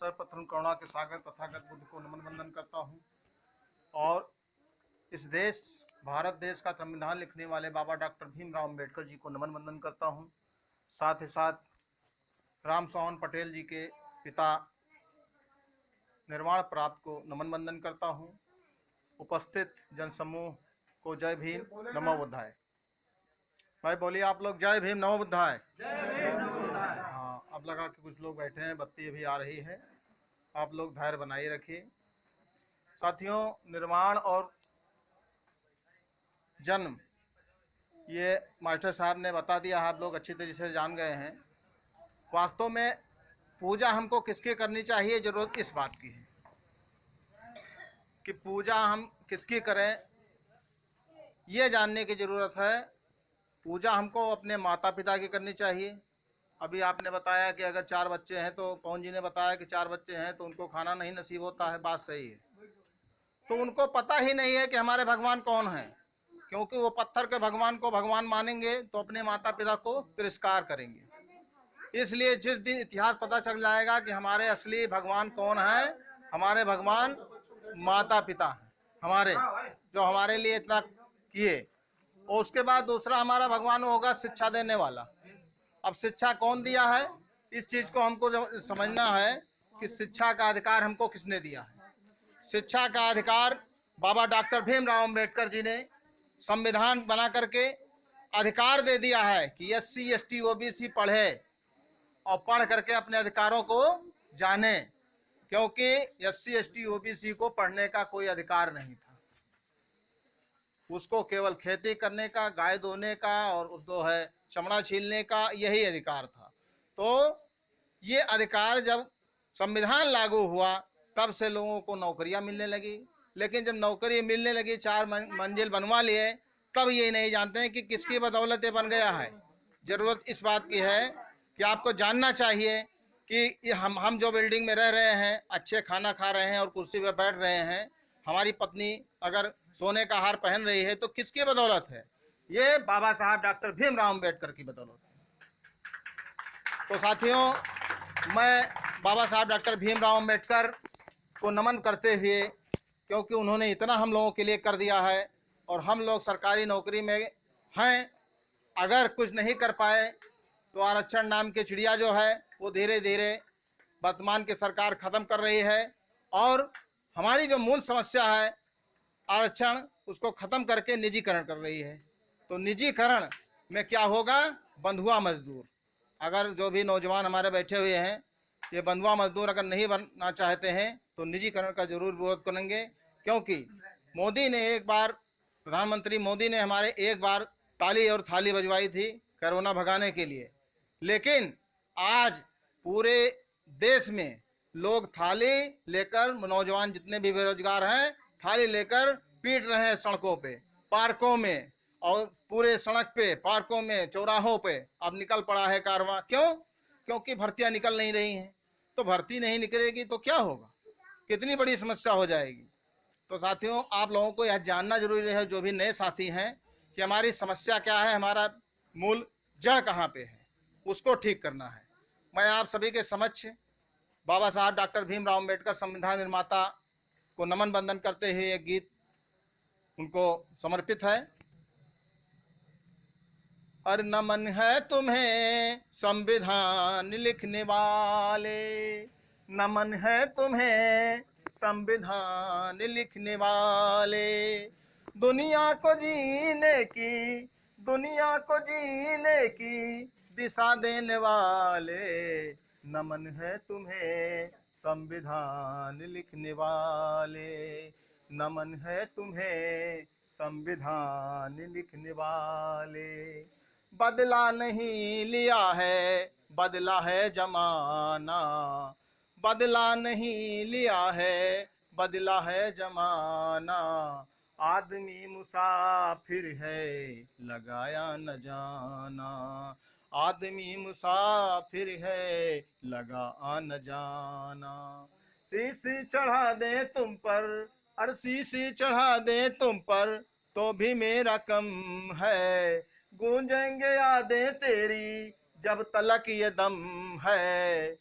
सर्वप्रथम करुणा के सागर तथागत बुद्ध को नमन वंदन करता हूँ और इस देश भारत देश का संविधान लिखने वाले बाबा डॉक्टर भीमराव अम्बेडकर जी को नमन वंदन करता हूँ। साथ ही साथ राम सोहन पटेल जी के पिता निर्वाण प्राप्त को नमन वंदन करता हूँ। उपस्थित जनसमूह को जय भीम नमो बुद्धाय। भाई बोलिए आप लोग, जय भीम नमो बुद्धाय। हाँ, अब लगा कि कुछ लोग बैठे हैं, बत्ती अभी आ रही है, आप लोग धैर्य बनाए रखिए। साथियों, निर्माण और जन्म ये मास्टर साहब ने बता दिया, आप लोग अच्छी तरीके से जान गए हैं। वास्तव में पूजा हमको किसकी करनी चाहिए, जरूरत इस बात की है कि पूजा हम किसकी करें, ये जानने की ज़रूरत है। पूजा हमको अपने माता पिता की करनी चाहिए। अभी आपने बताया कि अगर 4 बच्चे हैं, तो पवन जी ने बताया कि 4 बच्चे हैं तो उनको खाना नहीं नसीब होता है, बात सही है। तो उनको पता ही नहीं है कि हमारे भगवान कौन हैं, क्योंकि वो पत्थर के भगवान को भगवान मानेंगे तो अपने माता पिता को तिरस्कार करेंगे। इसलिए जिस दिन इतिहास पता चल जाएगा कि हमारे असली भगवान कौन है, हमारे भगवान माता पिता हैं, हमारे जो हमारे लिए इतना किए। और उसके बाद दूसरा हमारा भगवान होगा शिक्षा देने वाला। अब शिक्षा कौन दिया है, इस चीज को हमको समझना है कि शिक्षा का अधिकार हमको किसने दिया है। शिक्षा का अधिकार बाबा डॉक्टर भीमराव अम्बेडकर जी ने संविधान बना करके अधिकार दे दिया है कि SC ST OBC पढ़े और पढ़ करके अपने अधिकारों को जाने, क्योंकि SC ST OBC को पढ़ने का कोई अधिकार नहीं था। उसको केवल खेती करने का, गाय धोने का और जो है चमड़ा छीलने का यही अधिकार था। तो ये अधिकार जब संविधान लागू हुआ तब से लोगों को नौकरियां मिलने लगी। लेकिन जब नौकरी मिलने लगी, 4 मंजिल बनवा लिए, तब ये नहीं जानते हैं कि किसकी बदौलत ये बन गया है। जरूरत इस बात की है कि आपको जानना चाहिए कि हम जो बिल्डिंग में रह रहे हैं, अच्छे खाना खा रहे हैं और कुर्सी पर बैठ रहे हैं, हमारी पत्नी अगर सोने का हार पहन रही है तो किसकी बदौलत है? ये बाबा साहब डॉक्टर भीमराव अम्बेडकर की बदौलत है। तो साथियों, मैं बाबा साहब डॉक्टर भीमराव अम्बेडकर को नमन करते हुए, क्योंकि उन्होंने इतना हम लोगों के लिए कर दिया है और हम लोग सरकारी नौकरी में हैं, अगर कुछ नहीं कर पाए तो आरक्षण नाम की चिड़िया जो है वो धीरे धीरे वर्तमान की सरकार ख़त्म कर रही है। और हमारी जो मूल समस्या है आरक्षण, उसको ख़त्म करके निजीकरण कर रही है। तो निजीकरण में क्या होगा? बंधुआ मजदूर। अगर जो भी नौजवान हमारे बैठे हुए हैं, ये बंधुआ मजदूर अगर नहीं बनना चाहते हैं तो निजीकरण का जरूर विरोध करेंगे। क्योंकि मोदी ने एक बार, प्रधानमंत्री मोदी ने हमारे एक बार ताली और थाली बजवाई थी कोरोना भगाने के लिए, लेकिन आज पूरे देश में लोग थाली लेकर, नौजवान जितने भी बेरोजगार हैं, थाली लेकर पीट रहे हैं सड़कों पे, पार्कों में, और पूरे सड़क पे, पार्कों में, चौराहों पे अब निकल पड़ा है कारवां। क्यों? क्योंकि भर्तियां निकल नहीं रही हैं। तो भर्ती नहीं निकलेगी तो क्या होगा? कितनी बड़ी समस्या हो जाएगी। तो साथियों, आप लोगों को यह जानना जरूरी है, जो भी नए साथी हैं, कि हमारी समस्या क्या है, हमारा मूल जड़ कहाँ पे है, उसको ठीक करना है। मैं आप सभी के समक्ष बाबा साहब डॉक्टर भीमराव अम्बेडकर संविधान निर्माता को नमन वंदन करते हुए एक गीत उनको समर्पित है। और नमन है तुम्हें संविधान लिखने वाले, नमन है तुम्हें संविधान लिखने वाले, दुनिया को जीने की दिशा देने वाले, नमन है तुम्हें संविधान लिखने वाले, नमन है तुम्हें संविधान लिखने वाले। बदला नहीं लिया है, बदला है जमाना, बदला नहीं लिया है, बदला है जमाना, आदमी मुसाफिर है लगाया न जाना, आदमी मुसाफिर है लगा न जाना। शीश चढ़ा दे तुम पर, और शीश चढ़ा दे तुम पर तो भी मेरा कम है, गूंजेंगे यादें तेरी जब तलक ये दम है,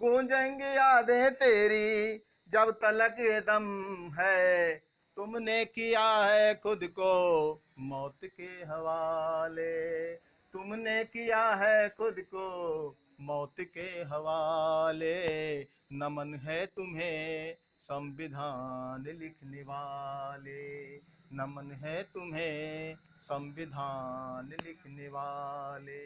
गूंजेंगी यादें तेरी जब तलक ये दम है। तुमने किया है खुद को मौत के हवाले, तुमने किया है खुद को मौत के हवाले। नमन है तुम्हें संविधान लिखने वाले, नमन है तुम्हें संविधान लिखने वाले।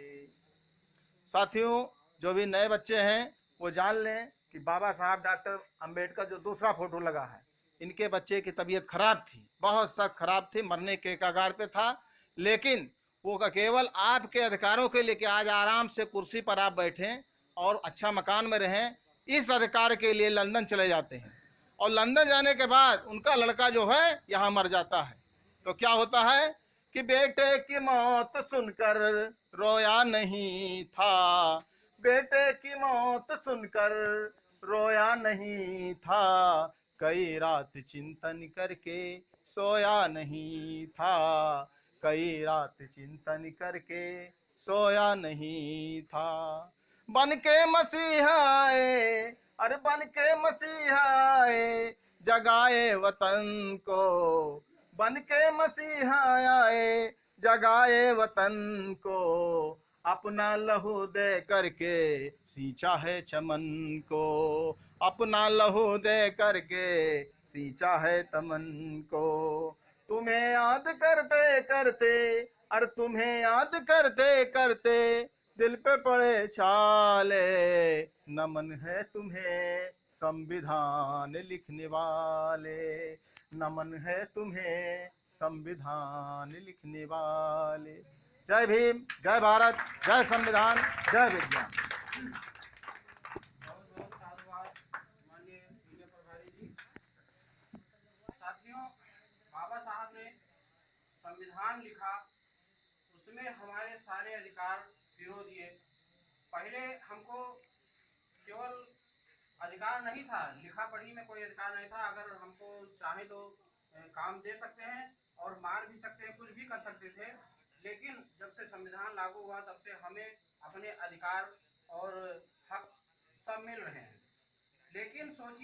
साथियों, जो भी नए बच्चे हैं वो जान लें कि बाबा साहब डॉक्टर अंबेडकर जो दूसरा फोटो लगा है, इनके बच्चे की तबीयत खराब थी, बहुत सख्त खराब थी, मरने के कगार पे था। लेकिन वो केवल आपके अधिकारों के लिए कि आज आराम से कुर्सी पर आप बैठें और अच्छा मकान में रहें, इस अधिकार के लिए लंदन चले जाते हैं। और लंदन जाने के बाद उनका लड़का जो है यहाँ मर जाता है। तो क्या होता है कि बेटे की मौत सुनकर रोया नहीं था, बेटे की मौत सुनकर रोया नहीं था, कई रात चिंतन करके सोया नहीं था, कई रात चिंतन करके सोया नहीं था। बन के मसीहा आए, अरे बन के मसीहा आए, जगाए वतन को, बन के मसीहा आए, जगाए वतन को, अपना लहू दे करके सींचा है चमन को, अपना लहू दे करके सींचा है तमन को। तुम्हें याद करते करते, अरे तुम्हें याद करते करते दिल पे पड़े छाले। नमन है तुम्हें संविधान लिखने वाले, नमन है तुम्हें संविधान लिखने वाले। जय भीम, जय भारत, जय संविधान, जय विज्ञान। साथियों, बाबा साहब ने संविधान लिखा, उसमें हमारे सारे अधिकार पिरो दिए। पहले हमको केवल अधिकार नहीं था, लिखा पढ़ी में कोई अधिकार नहीं था। अगर हमको चाहे तो काम दे सकते हैं और मार भी सकते हैं, कुछ भी कर सकते थे। लेकिन जब से संविधान लागू हुआ तब से हमें अपने अधिकार और हक सब मिल रहे हैं। लेकिन सोचिए